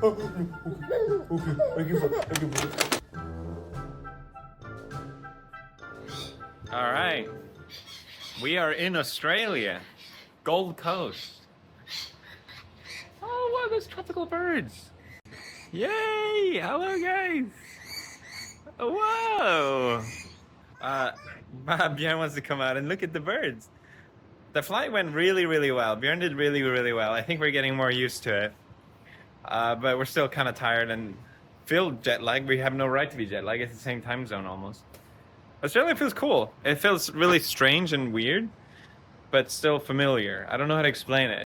All right, we are in Australia, Gold Coast. Oh, wow, there's tropical birds. Yay! Hello, guys. Whoa! Björn wants to come out and look at the birds. The flight went really, really well. Björn did really, really well. I think we're getting more used to it. But we're still kind of tired and feel jet lagged. We have no right to be jet lagged. It's the same time zone almost. Australia feels cool. It feels really strange and weird, but still familiar. I don't know how to explain it.